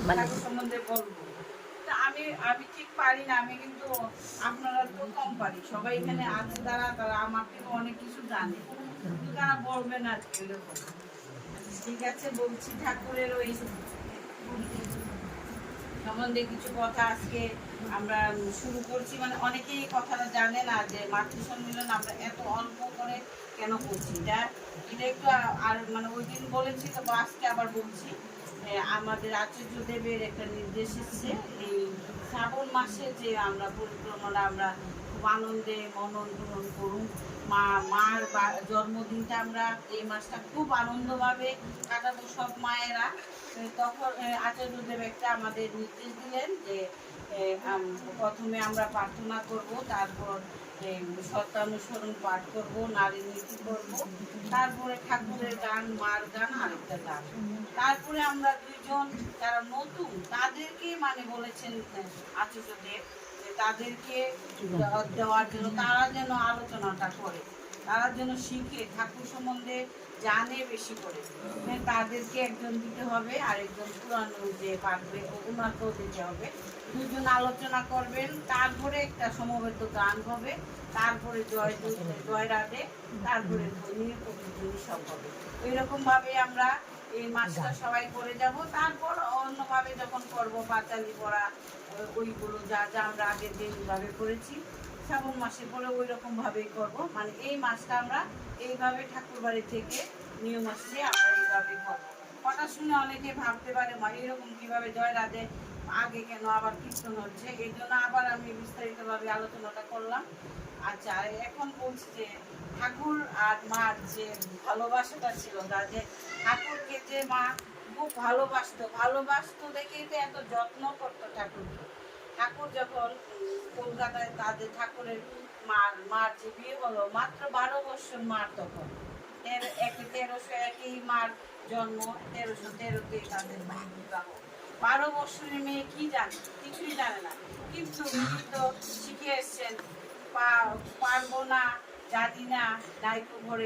মানে ঠাকুর সম্বন্ধে বলবো। তা আমি আমি ঠিক পারি না, আমি কিন্তু আপনারা তো কম পারি, সবাই এখানে আছে যারা তারা আমার থেকে অনেক কিছু জানে, কিন্তু তারা বলবেন আর কি এরকম। ঠিক আছে, বলছি ঠাকুরের ওই সম্বন্ধে কিছু কথা আজকে আমরা শুরু করছি। মানে অনেকেই কথাটা জানে না যে মাতৃ সম্মিলন আমরা এত অল্প করে কেন করছি। এটা এটা একটু আর মানে ওই দিন বলেছি তো, আজকে আবার বলছি। আমাদের আচার্য দেবের একটা নির্দেশ এসছে, এই শ্রাবণ মাসে যে আমরা পরিক্রমাটা আমরা খুব আনন্দে মনন পূরণ করুন। মার জন্মদিনটা আমরা এই মাসটা খুব আনন্দভাবে কাটাবো সব মায়েরা। তখন আচার্যদেব একটা আমাদের নির্দেশ দিলেন যে প্রথমে আমরা প্রার্থনা করব, তারপর সত্যানুসরণ পাঠ করব, নারী নীতি করব, তারপরে ঠাকুরের গান, মার গান, আরেকটা গান। তারপরে আমরা দুইজন যারা নতুন তাদেরকে মানে বলেছেন আচার্যদেব যে তাদেরকে দেওয়ার জন্য, তারা যেন আলোচনাটা করে, তারা যেন শিখে ঠাকুর সম্বন্ধে জানে বেশি করে। তাদেরকে একজন দিতে হবে, আর একজন পুরানো যে পারবে ওনাকেও দিতে হবে। দুজন আলোচনা করবেন, তারপরে একটা সমবেত গান হবে, তারপরে জয় রাধে, তারপরে ধ্বনি প্রতিধ্বনি সব হবে। এইরকম ভাবে আমরা এই মাসটা সবাই করে যাব। তারপর অন্যভাবে যখন করব পাঁচালি পড়া, ওইগুলো যা যা আমরা আগের দিনভাবে করেছি, শ্রাবণ মাসে পরে ওই রকম ভাবেই করবো। মানে এই মাসটা আমরা এইভাবে ঠাকুর বাড়ি থেকে নিয়ম আসছে আমরা এইভাবে করবো। কথা শুনে অনেকে ভাবতে পারে মা এরকম কিভাবে জয় রাধে আগে কেন আবার কীর্তন হচ্ছে, এই জন্য আবার আমি বিস্তারিতভাবে আলোচনাটা করলাম। আচ্ছা, এখন বলছি যে ঠাকুর আর মার যে ভালোবাসাটা ছিল, তার যে ঠাকুরকে যে মা খুব ভালোবাসতো দেখেই তো এত যত্ন করতো ঠাকুরকে। ঠাকুর যখন কলকাতায় তাদের ঠাকুরের মার যে বিয়ে হলো, মাত্র 12 বছর মার তখন। 1301 মার জন্ম, 1313-তেই তাদের বিবাহ। 12 বছরের মেয়ে কি জানে? কিছুই জানে না, কিন্তু তো শিখে এসছেন পারবো না, জানি না, নাইকো ঘরে